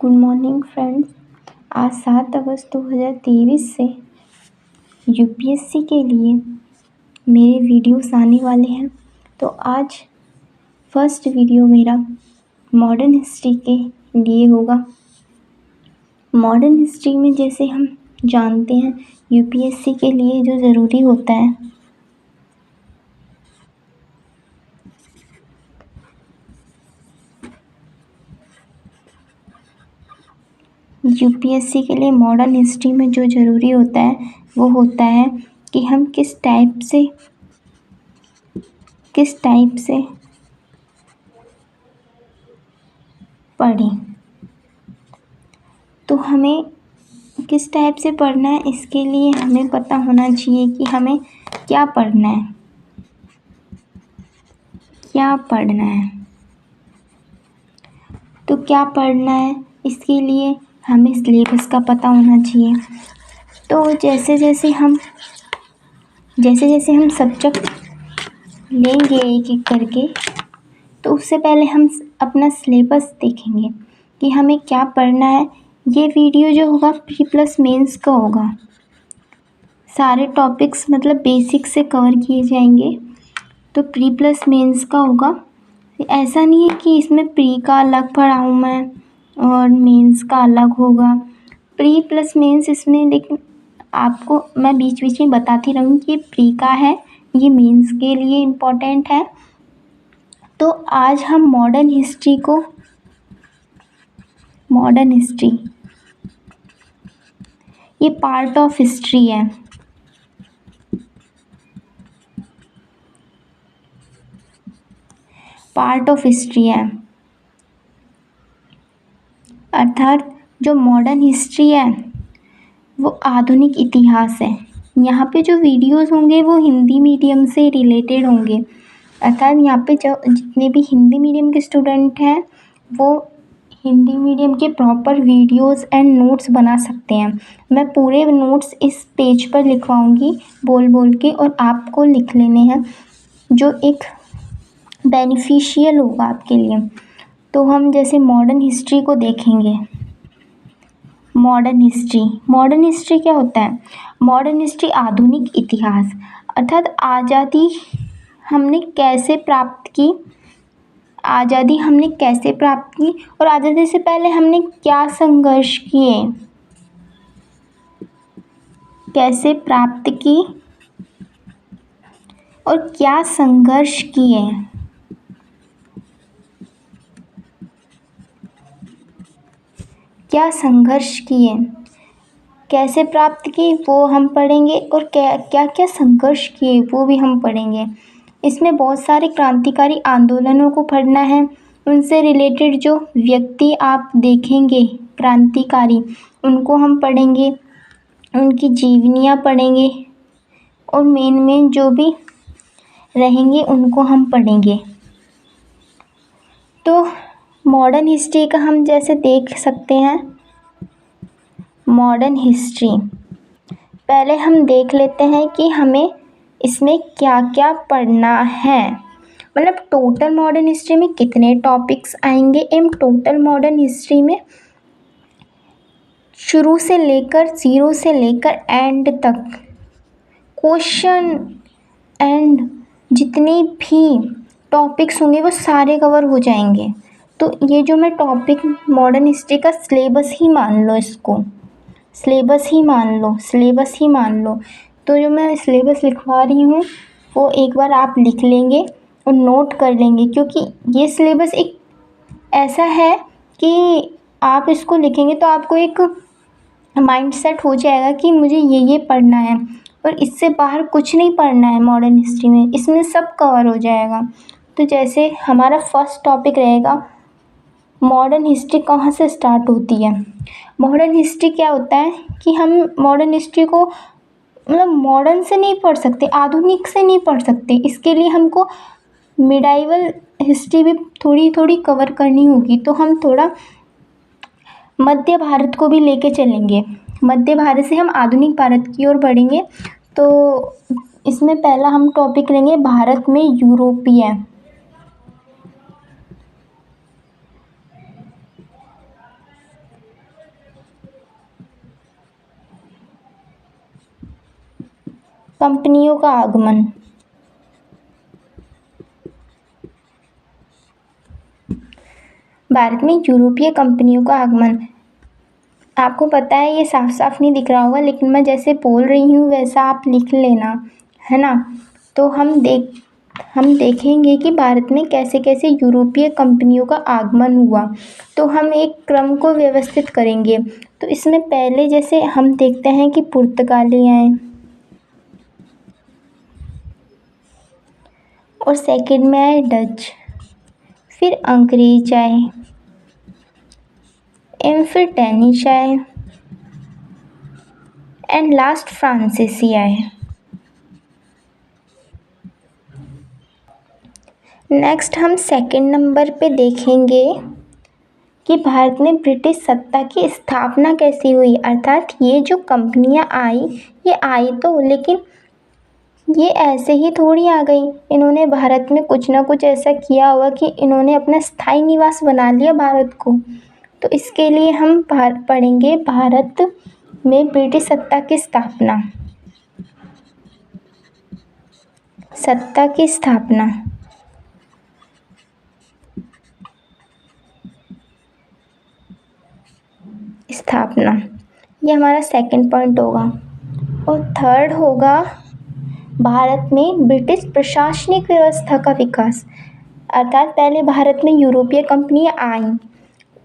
Good morning friends. आज 7 अगस्त 2023 से UPSC के लिए मेरे वीडियोस आने वाले हैं। तो आज फर्स्ट वीडियो मेरा मॉडर्न हिस्ट्री के लिए होगा। मॉडर्न हिस्ट्री में जैसे हम जानते हैं यूपीएससी के लिए जो ज़रूरी होता है, यूपीएससी के लिए मॉडर्न हिस्ट्री में जो ज़रूरी होता है वो होता है कि हम किस टाइप से पढ़ें। तो हमें किस टाइप से पढ़ना है, इसके लिए हमें पता होना चाहिए कि हमें क्या पढ़ना है। तो क्या पढ़ना है, इसके लिए हमें सिलेबस का पता होना चाहिए। तो जैसे जैसे हम सब्जेक्ट लेंगे एक एक करके, तो उससे पहले हम अपना सिलेबस देखेंगे कि हमें क्या पढ़ना है। ये वीडियो जो होगा प्री प्लस मेंस का होगा। सारे टॉपिक्स मतलब बेसिक से कवर किए जाएंगे, तो प्री प्लस मेंस का होगा। ऐसा नहीं है कि इसमें प्री का अलग पढ़ाऊँ मैं और मेंस का अलग होगा। प्री प्लस मेंस इसमें, लेकिन आपको मैं बीच बीच में बताती रहूँगी कि प्री का है, ये मेंस के लिए इम्पोर्टेंट है। तो आज हम मॉडर्न हिस्ट्री ये पार्ट ऑफ हिस्ट्री है। अर्थात जो मॉडर्न हिस्ट्री है वो आधुनिक इतिहास है। यहाँ पे जो वीडियोस होंगे वो हिंदी मीडियम से रिलेटेड होंगे। अर्थात यहाँ पे जो जितने भी हिंदी मीडियम के स्टूडेंट हैं वो हिंदी मीडियम के प्रॉपर वीडियोस एंड नोट्स बना सकते हैं। मैं पूरे नोट्स इस पेज पर लिखवाऊंगी बोल बोल के, और आपको लिख लेने हैं, जो एक बेनिफिशियल होगा आपके लिए। तो हम जैसे मॉडर्न हिस्ट्री को देखेंगे। मॉडर्न हिस्ट्री क्या होता है? मॉडर्न हिस्ट्री आधुनिक इतिहास, अर्थात आज़ादी हमने कैसे प्राप्त की और आज़ादी से पहले हमने क्या संघर्ष किए, कैसे प्राप्त की और क्या संघर्ष किए। कैसे प्राप्त की वो हम पढ़ेंगे, और क्या क्या संघर्ष किए वो भी हम पढ़ेंगे। इसमें बहुत सारे क्रांतिकारी आंदोलनों को पढ़ना है। उनसे रिलेटेड जो व्यक्ति आप देखेंगे क्रांतिकारी, उनको हम पढ़ेंगे, उनकी जीवनियाँ पढ़ेंगे, और मेन जो भी रहेंगे उनको हम पढ़ेंगे। तो मॉडर्न हिस्ट्री का हम जैसे देख सकते हैं, मॉडर्न हिस्ट्री पहले हम देख लेते हैं कि हमें इसमें क्या क्या पढ़ना है। मतलब टोटल मॉडर्न हिस्ट्री में कितने टॉपिक्स आएंगे। टोटल मॉडर्न हिस्ट्री में जीरो से लेकर एंड तक क्वेश्चन एंड जितने भी टॉपिक्स होंगे वो सारे कवर हो जाएंगे। तो ये जो मैं टॉपिक मॉडर्न हिस्ट्री का सिलेबस ही मान लो। तो जो मैं सिलेबस लिखवा रही हूँ वो एक बार आप लिख लेंगे और नोट कर लेंगे, क्योंकि ये सिलेबस एक ऐसा है कि आप इसको लिखेंगे तो आपको एक माइंड सेट हो जाएगा कि मुझे ये पढ़ना है, और इससे बाहर कुछ नहीं पढ़ना है मॉडर्न हिस्ट्री में, इसमें सब कवर हो जाएगा। तो जैसे हमारा फर्स्ट टॉपिक रहेगा मॉडर्न हिस्ट्री कहाँ से स्टार्ट होती है। मॉडर्न हिस्ट्री क्या होता है कि हम मॉडर्न हिस्ट्री को मतलब मॉडर्न से नहीं पढ़ सकते, आधुनिक से नहीं पढ़ सकते। इसके लिए हमको मिडाइवल हिस्ट्री भी थोड़ी थोड़ी कवर करनी होगी। तो हम थोड़ा मध्य भारत को भी लेके चलेंगे। मध्य भारत से हम आधुनिक भारत की ओर बढ़ेंगे। तो इसमें पहला हम टॉपिक लेंगे भारत में यूरोपीय। कंपनियों का आगमन। भारत में यूरोपीय कंपनियों का आगमन। आपको पता है ये साफ साफ नहीं दिख रहा होगा, लेकिन मैं जैसे बोल रही हूँ वैसा आप लिख लेना, है ना। तो हम देखेंगे कि भारत में कैसे कैसे यूरोपीय कंपनियों का आगमन हुआ। तो हम एक क्रम को व्यवस्थित करेंगे। तो इसमें पहले जैसे हम देखते हैं कि पुर्तगाली आए, और सेकंड में आए डच, फिर अंग्रेज आए, एंड फिर डेनिश आए, एंड लास्ट फ्रांसीसी आए। नेक्स्ट हम सेकंड नंबर पे देखेंगे कि भारत में ब्रिटिश सत्ता की स्थापना कैसी हुई। अर्थात ये जो कंपनियां आई, ये आई तो लेकिन ये ऐसे ही थोड़ी आ गई। इन्होंने भारत में कुछ ना कुछ ऐसा किया होगा कि इन्होंने अपना स्थायी निवास बना लिया भारत को। तो इसके लिए हम पढ़ेंगे भारत में ब्रिटिश सत्ता की स्थापना। सत्ता की स्थापना, ये हमारा सेकंड पॉइंट होगा। और थर्ड होगा भारत में ब्रिटिश प्रशासनिक व्यवस्था का विकास। अर्थात पहले भारत में यूरोपीय कंपनियां आईं,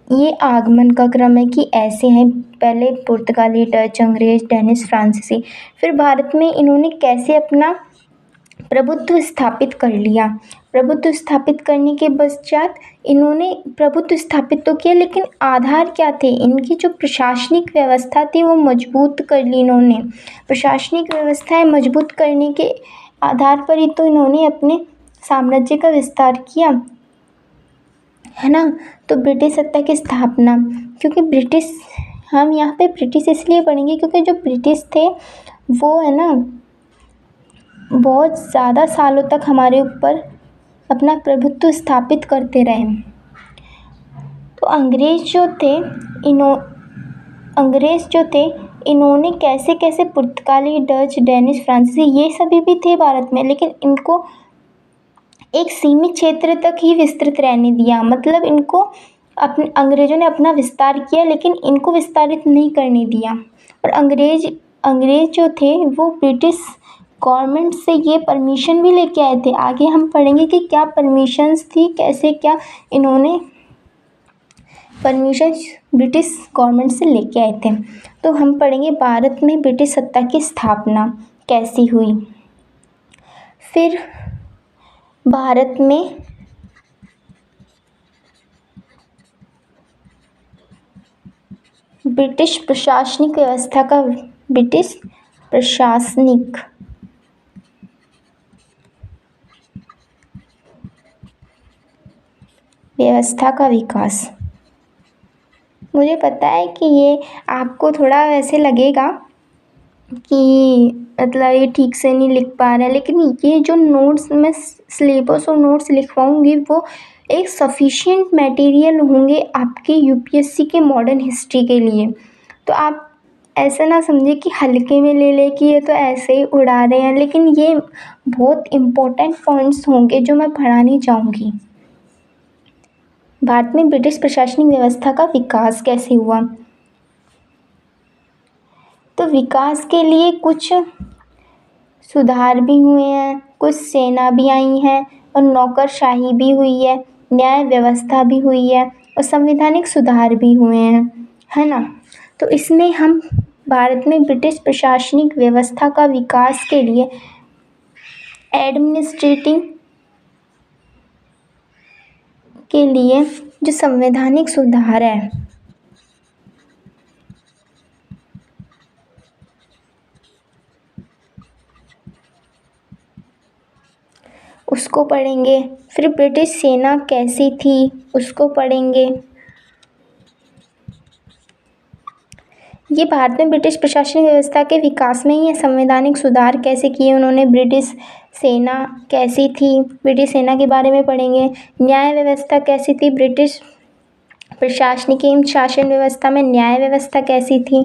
ये आगमन का क्रम है कि ऐसे हैं, पहले पुर्तगाली, डच, अंग्रेज, डेनिश, फ्रांसीसी। फिर भारत में इन्होंने कैसे अपना प्रभुत्व स्थापित कर लिया। प्रभुत्व स्थापित करने के पश्चात इन्होंने प्रभुत्व स्थापित तो किया, लेकिन आधार क्या थे, इनकी जो प्रशासनिक व्यवस्था थी वो मजबूत कर ली इन्होंने। प्रशासनिक व्यवस्थाएं मजबूत करने के आधार पर ही तो इन्होंने अपने साम्राज्य का विस्तार किया, है ना। तो ब्रिटिश सत्ता की स्थापना, क्योंकि ब्रिटिश, हम यहाँ पे ब्रिटिश इसलिए पढ़ेंगे क्योंकि जो ब्रिटिश थे वो है ना बहुत ज़्यादा सालों तक हमारे ऊपर अपना प्रभुत्व स्थापित करते रहे। तो अंग्रेज जो थे इन्होंने कैसे कैसे पुर्तगाली, डच, डेनिश, फ्रांसीसी ये सभी भी थे भारत में, लेकिन इनको एक सीमित क्षेत्र तक ही विस्तृत रहने दिया। मतलब इनको अंग्रेज़ों ने अपना विस्तार किया, लेकिन इनको विस्तारित नहीं करने दिया। और अंग्रेज जो थे वो ब्रिटिश गवर्नमेंट से ये परमिशन भी लेके आए थे। आगे हम पढ़ेंगे कि क्या परमिशंस थी, कैसे क्या इन्होंने परमिशन ब्रिटिश गवर्नमेंट से लेके आए थे। तो हम पढ़ेंगे भारत में ब्रिटिश सत्ता की स्थापना कैसी हुई। फिर भारत में ब्रिटिश प्रशासनिक व्यवस्था का विकास। मुझे पता है कि ये आपको थोड़ा वैसे लगेगा कि मतलब ये ठीक से नहीं लिख पा रहा है, लेकिन ये जो नोट्स मैं सिलेबस और नोट्स लिखवाऊंगी वो एक सफिशिएंट मटेरियल होंगे आपके यूपीएससी के मॉडर्न हिस्ट्री के लिए। तो आप ऐसा ना समझे कि हल्के में ले ले कि ये तो ऐसे ही उड़ा रहे हैं, लेकिन ये बहुत इम्पोर्टेंट पॉइंट्स होंगे जो मैं पढ़ानी चाहूँगी। भारत में ब्रिटिश प्रशासनिक व्यवस्था का विकास कैसे हुआ। तो विकास के लिए कुछ सुधार भी हुए हैं, कुछ सेना भी आई हैं, और नौकरशाही भी हुई है, न्याय व्यवस्था भी हुई है, और संवैधानिक सुधार भी हुए हैं, है ना। तो इसमें हम भारत में ब्रिटिश प्रशासनिक व्यवस्था का विकास के लिए एडमिनिस्ट्रेटिंग के लिए जो संवैधानिक सुधार है उसको पढ़ेंगे। फिर ब्रिटिश सेना कैसी थी उसको पढ़ेंगे। ये भारत में ब्रिटिश प्रशासनिक व्यवस्था के विकास में ही है। संवैधानिक सुधार कैसे किए उन्होंने, ब्रिटिश सेना कैसी थी, ब्रिटिश सेना के बारे में पढ़ेंगे। न्याय व्यवस्था कैसी थी, ब्रिटिश प्रशासनिक एवं शासन व्यवस्था में न्याय व्यवस्था कैसी थी,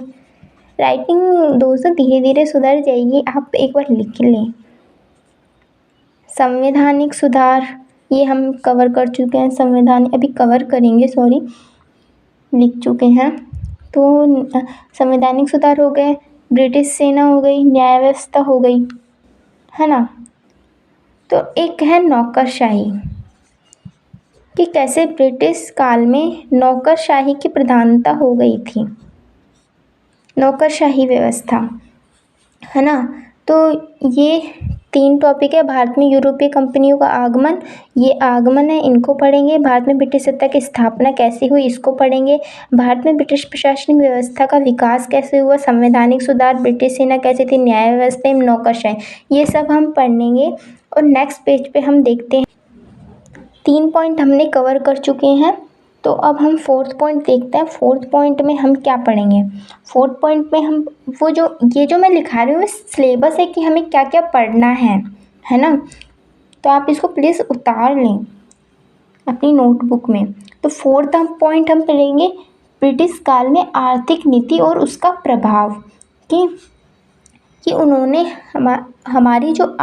राइटिंग दोस्तों धीरे धीरे सुधर जाएगी, आप एक बार लिख लें। संवैधानिक सुधार ये हम कवर कर चुके हैं, अभी कवर करेंगे, सॉरी, लिख चुके हैं। तो संवैधानिक सुधार हो गए, ब्रिटिश सेना हो गई, न्याय व्यवस्था हो गई, है ना। तो एक है नौकरशाही, कि कैसे ब्रिटिश काल में नौकरशाही की प्रधानता हो गई थी, नौकरशाही व्यवस्था, है ना। तो ये 3 टॉपिक है। भारत में यूरोपीय कंपनियों का आगमन, ये आगमन है, इनको पढ़ेंगे। भारत में ब्रिटिश सत्ता की स्थापना कैसे हुई, इसको पढ़ेंगे। भारत में ब्रिटिश प्रशासनिक व्यवस्था का विकास कैसे हुआ, संवैधानिक सुधार, ब्रिटिश सेना कैसे थी, न्याय व्यवस्था एवं नौकरशाही, ये सब हम पढ़ेंगे। और नेक्स्ट पेज पे हम देखते हैं, 3 पॉइंट हमने कवर कर चुके हैं। तो अब हम 4th पॉइंट देखते हैं। 4th पॉइंट में हम क्या पढ़ेंगे। 4th पॉइंट में हम वो जो मैं लिखा रही हूँ सिलेबस है कि हमें क्या क्या पढ़ना है ना। तो आप इसको प्लीज़ उतार लें अपनी नोटबुक में। तो 4th पॉइंट हम पढ़ेंगे ब्रिटिश काल में आर्थिक नीति और उसका प्रभाव, कि उन्होंने हमारी जो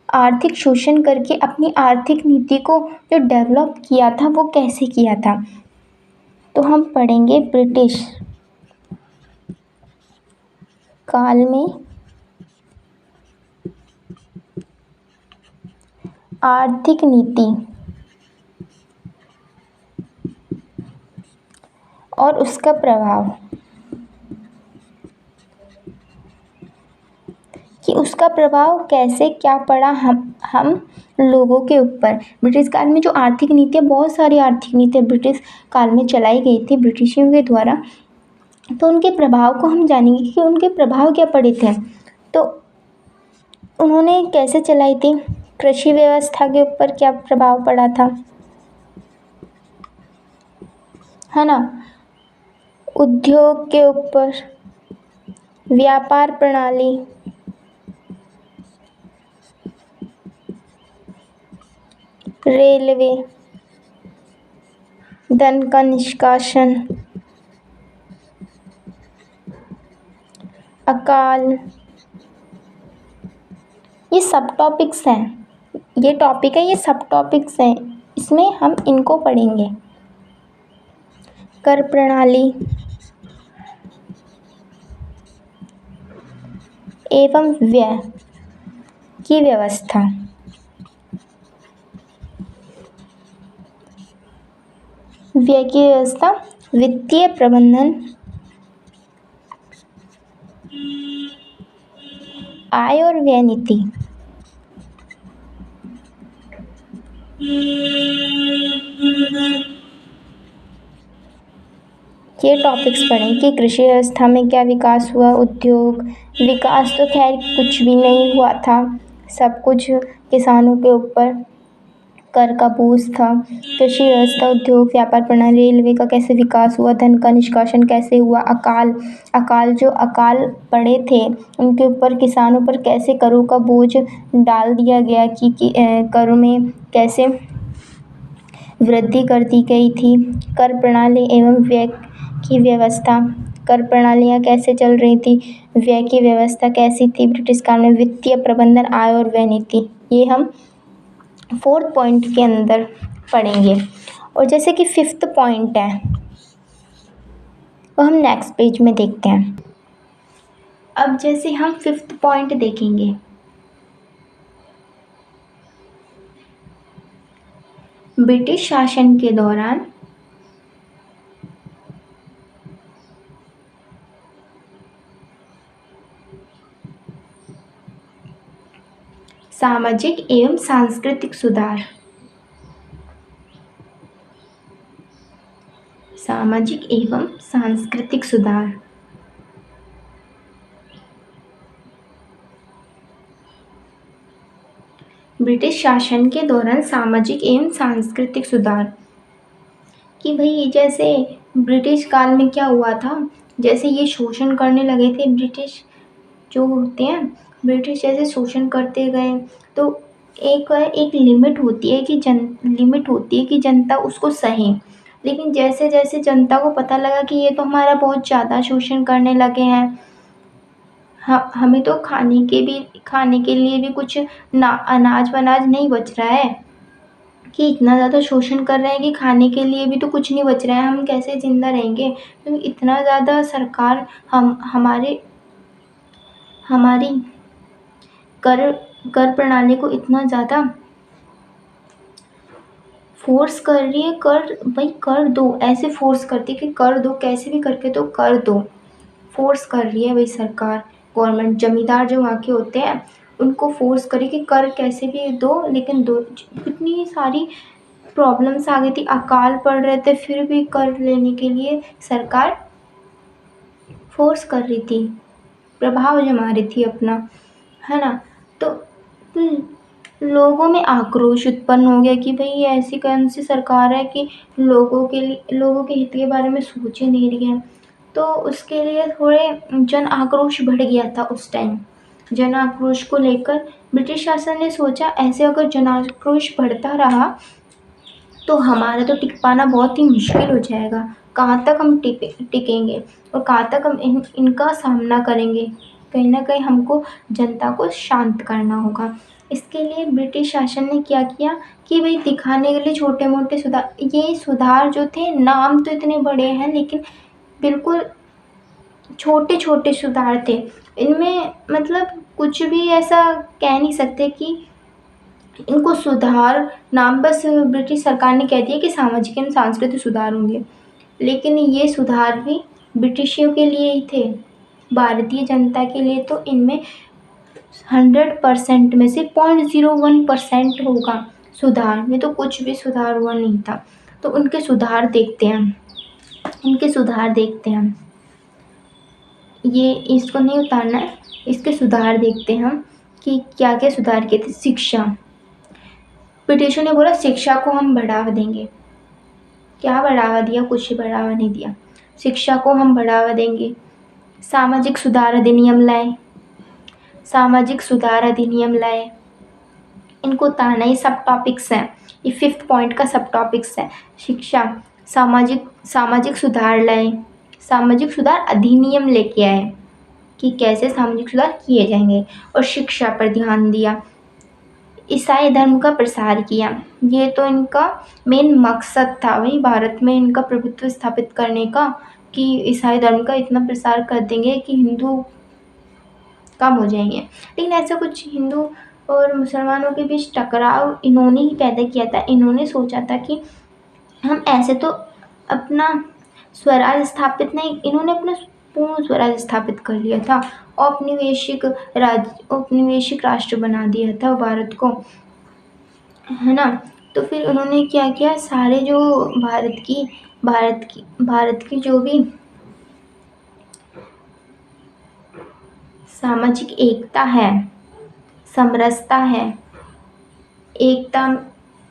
आर्थिक शोषण करके अपनी आर्थिक नीति को जो डेवलप किया था वो कैसे किया था। तो हम पढ़ेंगे ब्रिटिश काल में आर्थिक नीति और उसका प्रभाव, कि उसका प्रभाव कैसे क्या पड़ा हम लोगों के ऊपर। ब्रिटिश काल में जो आर्थिक नीतियाँ, बहुत सारी आर्थिक नीतियाँ ब्रिटिश काल में चलाई गई थी ब्रिटिशियों के द्वारा। तो उनके प्रभाव को हम जानेंगे कि उनके प्रभाव क्या पड़े थे। तो उन्होंने कैसे चलाई थी, कृषि व्यवस्था के ऊपर क्या प्रभाव पड़ा था, है ना, उद्योग के ऊपर, व्यापार प्रणाली, रेलवे, धन का निष्कासन, अकाल, ये सब टॉपिक्स हैं। ये टॉपिक है, ये सब टॉपिक्स हैं, इसमें हम इनको पढ़ेंगे। कर प्रणाली एवं व्यय की व्यवस्था, व्यय की व्यवस्था, वित्तीय प्रबंधन, आय और व्यय नीति, ये टॉपिक्स पढ़ें कि कृषि व्यवस्था में क्या विकास हुआ, उद्योग विकास तो खैर कुछ भी नहीं हुआ था, सब कुछ किसानों के ऊपर कर का बोझ था। कृषि व्यवस्था, उद्योग, व्यापार प्रणाली, रेलवे का कैसे विकास हुआ, धन का निष्कासन कैसे हुआ, अकाल जो अकाल पड़े थे उनके ऊपर, किसानों पर कैसे करों का बोझ डाल दिया गया, कि करों में कैसे वृद्धि कर दी गई थी। कर प्रणाली एवं व्यय की व्यवस्था, कर प्रणालियाँ कैसे चल रही थी, व्यय की व्यवस्था कैसी थी ब्रिटिश काल में, वित्तीय प्रबंधन, आय और व्यय नीति, ये हम 4th पॉइंट के अंदर पढ़ेंगे। और जैसे कि 5th पॉइंट है वो हम नेक्स्ट पेज में देखते हैं। अब जैसे हम 5th पॉइंट देखेंगे, ब्रिटिश शासन के दौरान सामाजिक एवं सांस्कृतिक सुधार, सामाजिक एवं सांस्कृतिक सुधार, ब्रिटिश शासन के दौरान सामाजिक एवं सांस्कृतिक सुधार, कि भाई जैसे ब्रिटिश काल में क्या हुआ था, जैसे ये शोषण करने लगे थे ब्रिटिश जो होते हैं, ब्रिटिश जैसे शोषण करते गए, तो एक लिमिट होती है कि जनता उसको सहे। लेकिन जैसे जैसे जनता को पता लगा कि ये तो हमारा बहुत ज़्यादा शोषण करने लगे हैं, हमें तो खाने के लिए भी कुछ ना अनाज वनाज नहीं बच रहा है, कि इतना ज़्यादा शोषण कर रहे हैं कि खाने के लिए भी तो कुछ नहीं बच रहा है, हम कैसे ज़िंदा रहेंगे। तो इतना ज़्यादा सरकार हमारी कर कर प्रणाली को इतना ज़्यादा फ़ोर्स कर रही है, भाई कर दो, ऐसे फ़ोर्स करती है कि कर दो, कैसे भी करके तो कर दो। फ़ोर्स कर रही है भाई सरकार, गवर्नमेंट, ज़मींदार जो वहाँ के होते हैं उनको फ़ोर्स करे कि कर कैसे भी दो, लेकिन दो। इतनी सारी प्रॉब्लम्स आ गई थी, अकाल पड़ रहे थे, फिर भी कर लेने के लिए सरकार फ़ोर्स कर रही थी, प्रभाव जमा रही थी अपना, है ना। तो लोगों में आक्रोश उत्पन्न हो गया कि भाई ये ऐसी कौन सी सरकार है कि लोगों के हित के बारे में सोच ही नहीं रही है। तो उसके लिए थोड़े जन आक्रोश बढ़ गया था उस टाइम। जन आक्रोश को लेकर ब्रिटिश शासन ने सोचा, ऐसे अगर जन आक्रोश बढ़ता रहा तो हमारा तो टिक पाना बहुत ही मुश्किल हो जाएगा। कहाँ तक हम टिकेंगे और कहाँ तक हम इनका सामना करेंगे। कहीं न कहीं हमको जनता को शांत करना होगा। इसके लिए ब्रिटिश शासन ने क्या किया कि भई दिखाने के लिए छोटे-मोटे सुधार, ये सुधार जो थे नाम तो इतने बड़े हैं लेकिन बिल्कुल छोटे-छोटे सुधार थे। इनमें मतलब कुछ भी ऐसा कह नहीं सकते कि इनको सुधार, नाम बस ब्रिटिश सरकार ने कह दिया कि सामाजिक एवं सांस्कृतिक सुधार होंगे, लेकिन ये सुधार भी ब्रिटिशियों के लिए ही थे। भारतीय जनता के लिए तो इनमें 100% में से 0.01% होगा सुधार, में तो कुछ भी सुधार हुआ नहीं था। तो उनके सुधार देखते हैं, ये इसको नहीं उतारना है, इसके सुधार देखते हैं हम कि क्या-क्या सुधार किए थे। शिक्षा, ब्रिटिशों ने बोला शिक्षा को हम बढ़ावा देंगे। क्या बढ़ावा दिया? कुछ बढ़ावा नहीं दिया। शिक्षा को हम बढ़ावा देंगे। सामाजिक सुधार अधिनियम लाए। इनको उतारना, ये सब टॉपिक्स हैं। ये 5th पॉइंट का सब टॉपिक्स है। शिक्षा, सामाजिक सुधार लाए, सामाजिक सुधार अधिनियम लेके आए कि कैसे सामाजिक सुधार किए जाएंगे, और शिक्षा पर ध्यान दिया। ईसाई धर्म का प्रसार किया, ये तो इनका मेन मकसद था भाई, भारत में इनका प्रभुत्व स्थापित करने का, कि ईसाई धर्म का इतना प्रसार कर देंगे कि हिंदू कम हो जाएंगे। लेकिन ऐसा कुछ हिंदू और मुसलमानों के बीच टकराव इन्होंने ही पैदा किया था। इन्होंने सोचा था कि हम ऐसे तो अपना स्वराज स्थापित नहीं, इन्होंने अपना पूर्ण स्वराज स्थापित कर लिया था, औपनिवेशिक राष्ट्र बना दिया था भारत को, है ना। तो फिर उन्होंने क्या किया, सारे जो भारत की जो भी सामाजिक एकता है, समरसता है,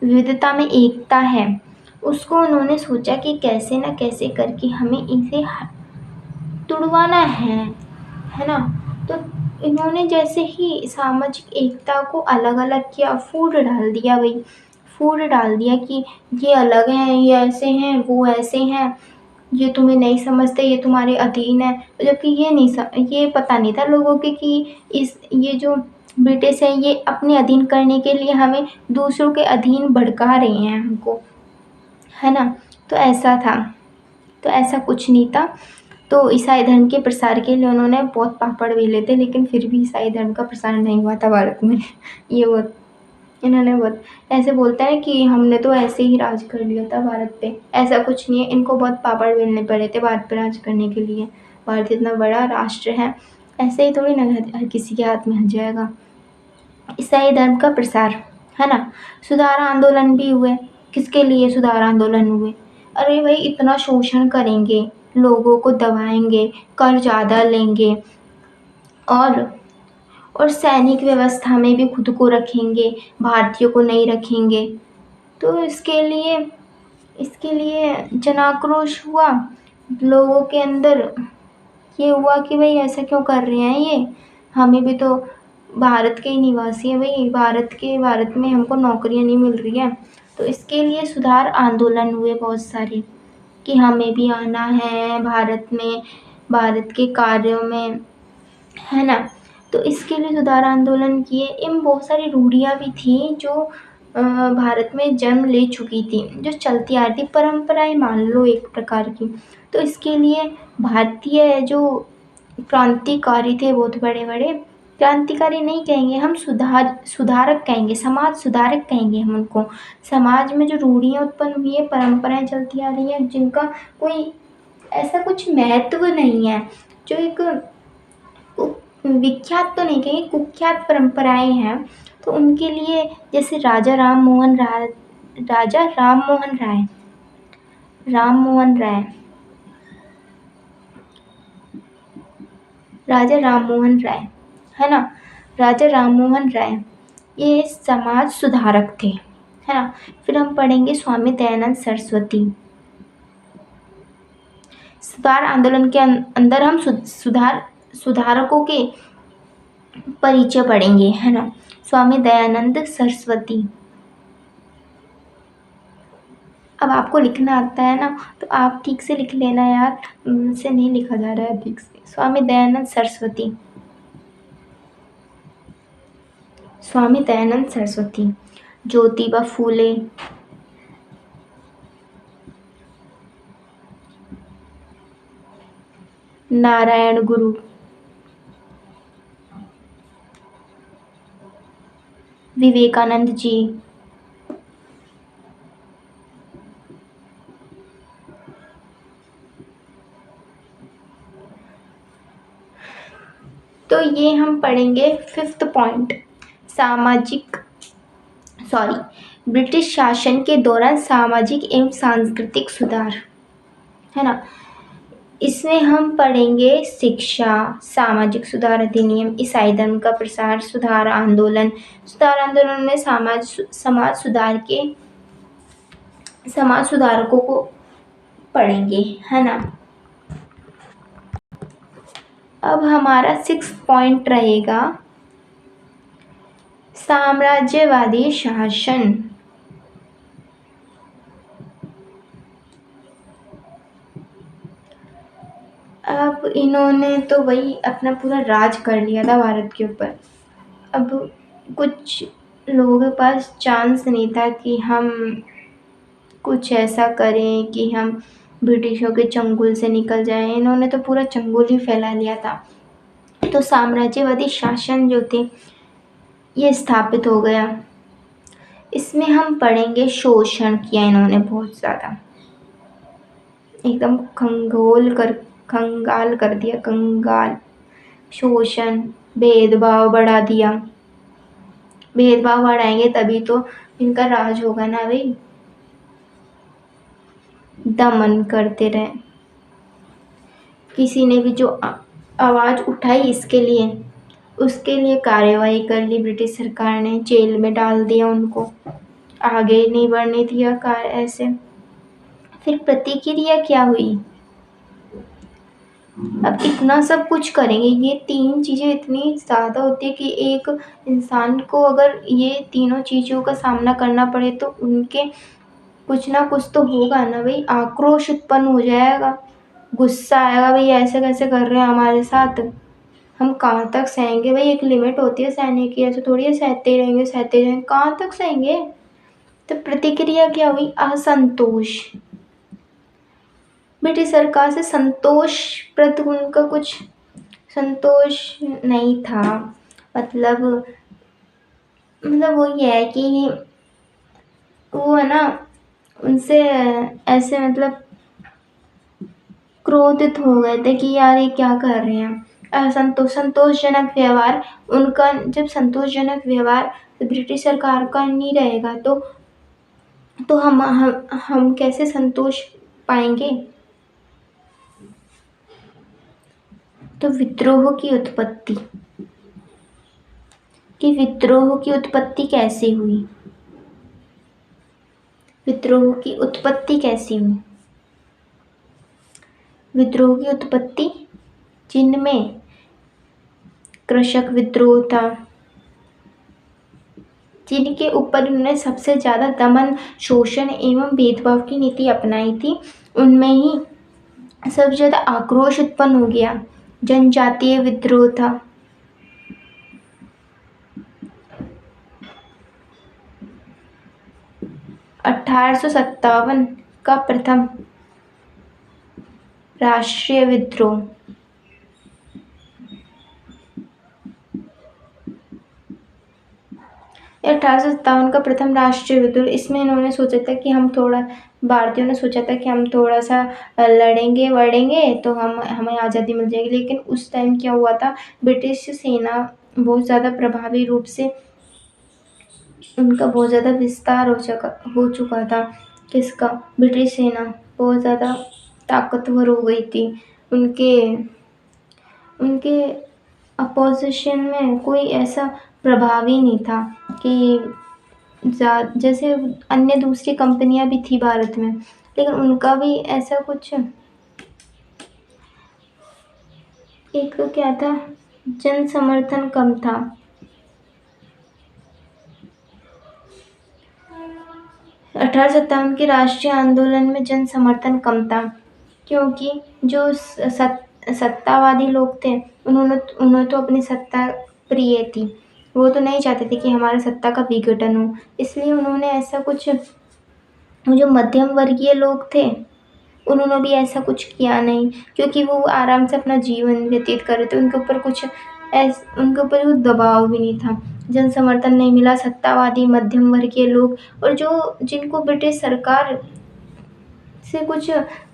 विविधता में एकता है, उसको उन्होंने सोचा कि कैसे न कैसे करके हमें इसे तुड़वाना है ना। तो इन्होंने जैसे ही सामाजिक एकता को अलग अलग किया, फूट डाल दिया कि ये अलग हैं, ये ऐसे हैं, वो ऐसे हैं, ये तुम्हें नहीं समझते, ये तुम्हारे अधीन है। जबकि ये पता नहीं था लोगों के कि ये जो ब्रिटिश है ये अपने अधीन करने के लिए हमें दूसरों के अधीन भड़का रहे हैं हमको, है ना। तो ऐसा था, तो ऐसा कुछ नहीं था। तो ईसाई धर्म के प्रसार के लिए उन्होंने बहुत पापड़ बेले थे, लेकिन फिर भी ईसाई धर्म का प्रसार नहीं हुआ था भारत में। इन्होंने बहुत ऐसे बोलता है कि हमने तो ऐसे ही राज कर लिया था भारत पे, ऐसा कुछ नहीं है। इनको बहुत पापड़ बेलने पड़े थे भारत पे राज करने के लिए। भारत इतना बड़ा राष्ट्र है, ऐसे ही थोड़ी ना हर किसी के हाथ में आ जाएगा। ईसाई धर्म का प्रसार, है ना। सुधार आंदोलन भी हुए। किसके लिए सुधार आंदोलन हुए? अरे भाई इतना शोषण करेंगे, लोगों को दबाएंगे, कर ज़्यादा लेंगे, और सैनिक व्यवस्था में भी खुद को रखेंगे, भारतीयों को नहीं रखेंगे। तो इसके लिए जन आक्रोश हुआ लोगों के अंदर। ये हुआ कि भाई ऐसा क्यों कर रहे हैं ये, हमें भी तो भारत के ही निवासी हैं भाई, भारत में हमको नौकरियां नहीं मिल रही हैं। तो इसके लिए सुधार आंदोलन हुए बहुत सारे। कि हमें भी आना है भारत में, भारत के कार्यों में, है ना। तो इसके लिए सुधार आंदोलन किए। इन बहुत सारी रूढ़ियाँ भी थी जो भारत में जन्म ले चुकी थी, जो चलती आ रही थी, परंपराएं मान लो एक प्रकार की। तो इसके लिए भारतीय जो क्रांतिकारी थे, बहुत बड़े बड़े क्रांतिकारी नहीं कहेंगे हम, सुधारक कहेंगे, समाज सुधारक कहेंगे हम उनको। समाज में जो रूढ़ियाँ उत्पन्न हुई है, परंपराएं चलती आ रही हैं, जिनका कोई ऐसा कुछ महत्व नहीं है, जो एक विख्यात तो नहीं कहेंगे, कुख्यात परंपराएं हैं, तो उनके लिए जैसे राजा राम मोहन राय, राजा राम मोहन राय, राम मोहन राय, राजा राम मोहन राय, है ना, राजा राम मोहन राय ये समाज सुधारक थे, है ना। फिर हम पढ़ेंगे स्वामी दयानंद सरस्वती। सुधार आंदोलन के अंदर हम सुधारकों के परिचय पढ़ेंगे, है ना। स्वामी दयानंद सरस्वती। अब आपको लिखना आता है ना, तो आप ठीक से लिख लेना यार, मुझसे नहीं लिखा जा रहा है ठीक से। स्वामी दयानंद सरस्वती, स्वामी दयानंद सरस्वती। ज्योतिबा फूले, नारायण गुरु, विवेकानंद जी, तो ये हम पढ़ेंगे 5th पॉइंट, ब्रिटिश शासन के दौरान सामाजिक एवं सांस्कृतिक सुधार, है ना। इसमें हम पढ़ेंगे शिक्षा, सामाजिक सुधार अधिनियम, ईसाई धर्म का प्रसार, सुधार आंदोलन में समाज सुधारकों को पढ़ेंगे, है ना। अब हमारा 6th पॉइंट रहेगा साम्राज्यवादी शासन। अब इन्होंने तो वही अपना पूरा राज कर लिया था भारत के ऊपर। अब कुछ लोगों के पास चांस नहीं था कि हम कुछ ऐसा करें कि हम ब्रिटिशों के चंगुल से निकल जाएं। इन्होंने तो पूरा चंगुल ही फैला लिया था। तो साम्राज्यवादी शासन जो थे ये स्थापित हो गया। इसमें हम पढ़ेंगे शोषण किया इन्होंने बहुत ज़्यादा, एकदम कंगाल कर दिया, कंगाल। शोषण, भेदभाव बढ़ा दिया। भेदभाव बढ़ाएंगे तभी तो इनका राज होगा ना भाई। दमन करते रहे, किसी ने भी जो आवाज़ उठाई इसके लिए, उसके लिए कार्रवाई कर ली ब्रिटिश सरकार ने, जेल में डाल दिया उनको, आगे नहीं बढ़ने दिया ऐसे। फिर प्रतिक्रिया क्या हुई? अब इतना सब कुछ करेंगे, ये 3 चीज़ें इतनी ज़्यादा होती है कि एक इंसान को अगर ये तीनों चीज़ों का सामना करना पड़े तो उनके कुछ ना कुछ तो होगा ना भाई, आक्रोश उत्पन्न हो जाएगा, गुस्सा आएगा, भाई ऐसे कैसे कर रहे हैं हमारे साथ, हम कहाँ तक सहेंगे भाई। एक लिमिट होती है सहने की, ऐसे थोड़ी है सहते रहेंगे, कहाँ तक सहेंगे। तो प्रतिक्रिया क्या हुई? असंतोष। ब्रिटिश सरकार से संतोषप्रद उनका कुछ संतोष नहीं था। मतलब वो ये है कि वो है ना, उनसे ऐसे मतलब क्रोधित हो गए थे कि यार ये क्या कर रहे हैं। संतोषजनक व्यवहार उनका, जब संतोषजनक व्यवहार ब्रिटिश सरकार का नहीं रहेगा तो हम कैसे संतोष पाएंगे। तो विद्रोह की उत्पत्ति कैसे हुई? विद्रोह की उत्पत्ति कैसी हुई? विद्रोह की उत्पत्ति जिनमें कृषक विद्रोह था, जिनके ऊपर उन्होंने सबसे ज़्यादा दमन, शोषण एवं भेदभाव की नीति अपनाई थी, उनमें ही सबसे ज़्यादा आक्रोश उत्पन्न हो गया। जनजातीय विद्रोह था। 1857 का प्रथम राष्ट्रीय विद्रोह। 1857 का प्रथम राष्ट्रीय विद्रोह, इसमें इन्होंने सोचा था कि हम थोड़ा, भारतीयों ने सोचा था कि हम थोड़ा सा लड़ेंगे वड़ेंगे तो हमें आज़ादी मिल जाएगी। लेकिन उस टाइम क्या हुआ था, ब्रिटिश सेना बहुत ज़्यादा प्रभावी रूप से, उनका बहुत ज़्यादा विस्तार हो चुका था। किसका? ब्रिटिश सेना बहुत ज़्यादा ताकतवर हो गई थी। उनके अपोजिशन में कोई ऐसा प्रभावी नहीं था कि जैसे अन्य दूसरी कंपनियां भी थी भारत में, लेकिन उनका भी ऐसा कुछ, एक तो क्या था, जन समर्थन कम था। 1857 के राष्ट्रीय आंदोलन में जन समर्थन कम था, क्योंकि जो सत्तावादी लोग थे, उन्होंने तो अपनी सत्ता प्रिय थी, वो तो नहीं चाहते थे कि हमारी सत्ता का विघटन हो। इसलिए उन्होंने ऐसा कुछ, जो मध्यम वर्गीय लोग थे उन्होंने भी ऐसा कुछ किया नहीं, क्योंकि वो आराम से अपना जीवन व्यतीत कर रहे थे। उनके ऊपर कोई दबाव भी नहीं था। जन समर्थन नहीं मिला। सत्तावादी मध्यम वर्गीय लोग और जिनको ब्रिटिश सरकार से कुछ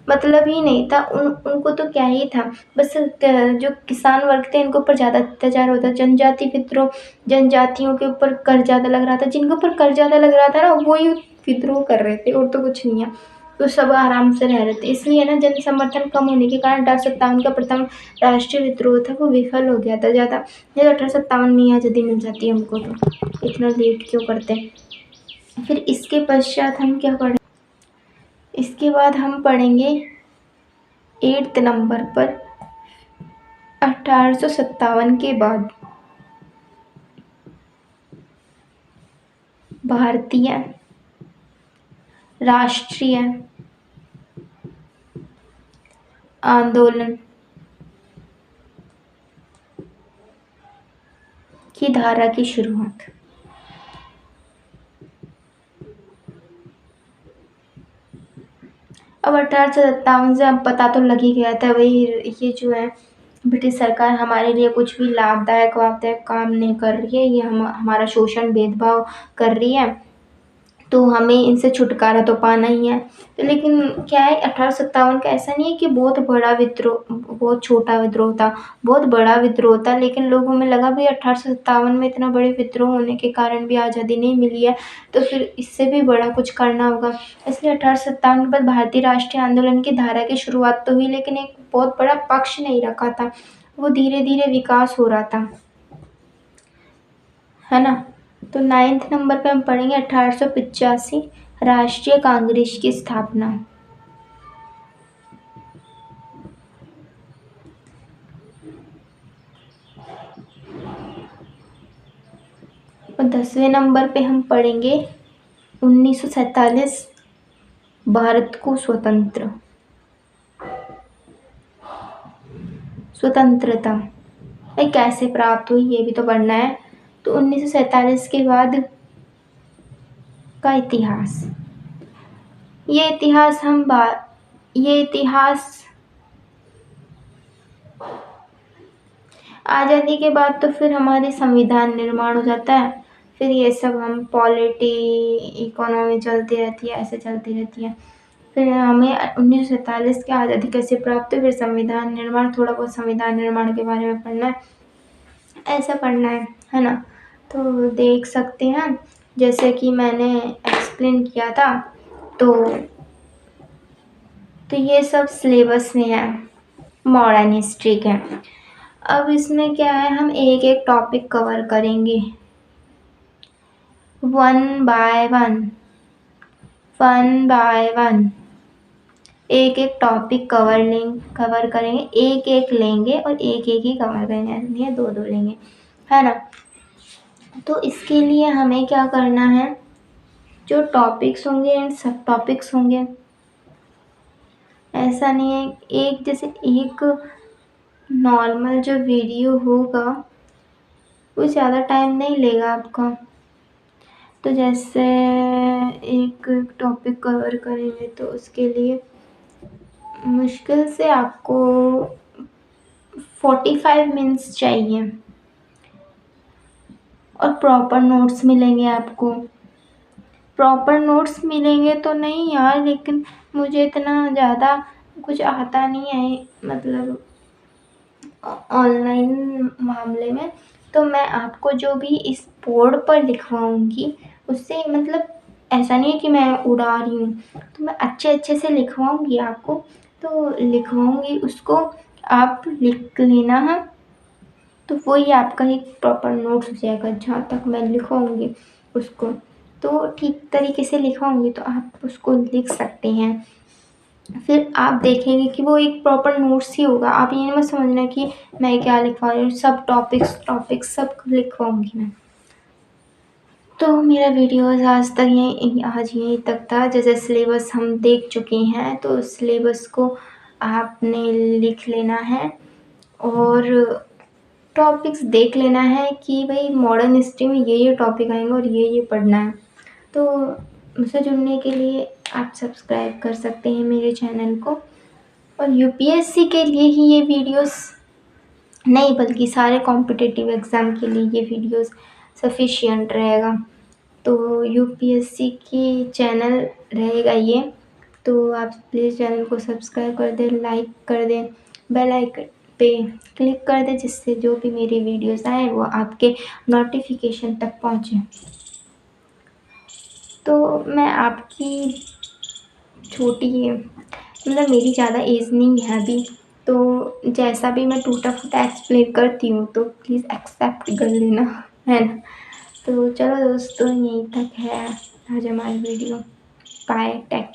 मतलब ही नहीं था, उनको तो क्या ही था, बस जो किसान वर्ग थे इनके ऊपर ज़्यादा अत्याचार होता। जनजाति विद्रोह, जनजातियों के ऊपर कर ज़्यादा लग रहा था, जिनके ऊपर कर ज़्यादा लग रहा था ना वही विद्रोह कर रहे थे, और तो कुछ नहीं है। तो सब आराम से रह रहे थे। इसलिए ना जन समर्थन कम होने के कारण 1857 का प्रथम राष्ट्रीय विद्रोह था वो विफल हो गया था। ज़्यादा 1857 में ही आज़ादी मिल जाती है हमको, तो इतना लेट क्यों करते हैं। फिर इसके पश्चात हम क्या पढ़ें, इसके बाद हम पढ़ेंगे 8th नंबर पर 1857 के बाद भारतीय राष्ट्रीय आंदोलन की धारा की शुरुआत। अब 1857 से अब पता तो लग ही गया था, वही ये जो है ब्रिटिश सरकार हमारे लिए कुछ भी लाभदायक काम नहीं कर रही है, ये हमारा शोषण भेदभाव कर रही है, तो हमें इनसे छुटकारा तो पाना ही है। तो लेकिन क्या है, 1857 का ऐसा नहीं है कि बहुत बड़ा विद्रोह, बहुत छोटा विद्रोह था, बहुत बड़ा विद्रोह था। लेकिन लोगों में लगा भाई 1857 में इतना बड़े विद्रोह होने के कारण भी आज़ादी नहीं मिली है, तो फिर इससे भी बड़ा कुछ करना होगा। इसलिए 1857 के बाद भारतीय राष्ट्रीय आंदोलन की धारा की शुरुआत तो हुई, लेकिन एक बहुत बड़ा पक्ष नहीं रखा था, वो धीरे धीरे विकास हो रहा था, है ना। तो 9th नंबर पे हम पढ़ेंगे 1885 राष्ट्रीय कांग्रेस की स्थापना। और 10वें नंबर पे हम पढ़ेंगे 1947 भारत को स्वतंत्रता भाई कैसे प्राप्त हुई, ये भी तो पढ़ना है। तो 1947 के बाद का इतिहास, ये इतिहास आज़ादी के बाद तो फिर हमारे संविधान निर्माण हो जाता है, फिर ये सब हम पॉलिटी इकोनॉमी चलती रहती है, ऐसे चलती रहती है। फिर हमें 1947 की आज़ादी कैसे प्राप्त हुई, फिर संविधान निर्माण, थोड़ा बहुत संविधान निर्माण के बारे में पढ़ना है, ऐसा पढ़ना है ना। तो देख सकते हैं जैसे कि मैंने एक्सप्लेन किया था, तो ये सब सिलेबस में है, मॉडर्न हिस्ट्री के। अब इसमें क्या है, हम एक एक टॉपिक कवर करेंगे, वन बाय वन एक एक टॉपिक कवर करेंगे, एक एक लेंगे और एक एक ही कवर करेंगे, नहीं दो दो लेंगे, है ना। तो इसके लिए हमें क्या करना है, जो टॉपिक्स होंगे एंड सब टॉपिक्स होंगे ऐसा नहीं है, एक जैसे एक नॉर्मल जो वीडियो होगा वो ज़्यादा टाइम नहीं लेगा आपका। तो जैसे एक टॉपिक कवर करेंगे तो उसके लिए मुश्किल से आपको 45 मिनट्स चाहिए और प्रॉपर नोट्स मिलेंगे आपको। प्रॉपर नोट्स मिलेंगे तो नहीं यार, लेकिन मुझे इतना ज़्यादा कुछ आता नहीं है मतलब ऑनलाइन मामले में। तो मैं आपको जो भी इस बोर्ड पर लिखवाऊँगी उससे मतलब ऐसा नहीं है कि मैं उड़ा रही हूँ, तो मैं अच्छे से लिखवाऊँगी आपको। तो लिखवाऊँगी उसको, आप लिख लेना है, तो वही आपका एक प्रॉपर नोट्स हो जाएगा जहाँ तक मैं लिखवाऊँगी उसको। तो ठीक तरीके से लिखवाऊँगी तो आप उसको लिख सकते हैं। फिर आप देखेंगे कि वो एक प्रॉपर नोट्स ही होगा। आप ये मत समझना कि मैं क्या लिखवा रही हूँ, सब टॉपिक्स सब लिखवाऊँगी मैं। तो मेरा वीडियोज़ आज यहीं तक था। जैसे सिलेबस हम देख चुके हैं तो सिलेबस को आपने लिख लेना है और टॉपिक्स देख लेना है कि भाई मॉडर्न हिस्ट्री में ये टॉपिक आएंगे और ये पढ़ना है। तो मुझसे जुड़ने के लिए आप सब्सक्राइब कर सकते हैं मेरे चैनल को। और यूपीएससी के लिए ही ये वीडियोस नहीं बल्कि सारे कॉम्पिटिटिव एग्ज़ाम के लिए ये वीडियोस सफिशिएंट रहेगा। तो यूपीएससी की चैनल रहेगा ये, तो आप प्लीज़ चैनल को सब्सक्राइब कर दें, लाइक कर दें, बेल आइकन पे क्लिक कर दें, जिससे जो भी मेरी वीडियोस आए वो आपके नोटिफिकेशन तक पहुँचे। तो मैं आपकी छोटी मतलब मेरी ज़्यादा एज नहीं है अभी, तो जैसा भी मैं टूटा-फूटा एक्सप्लेन करती हूँ तो प्लीज़ एक्सेप्ट कर लेना, है ना? तो चलो दोस्तों, यहीं तक है आज हमारी वीडियो। Bye, take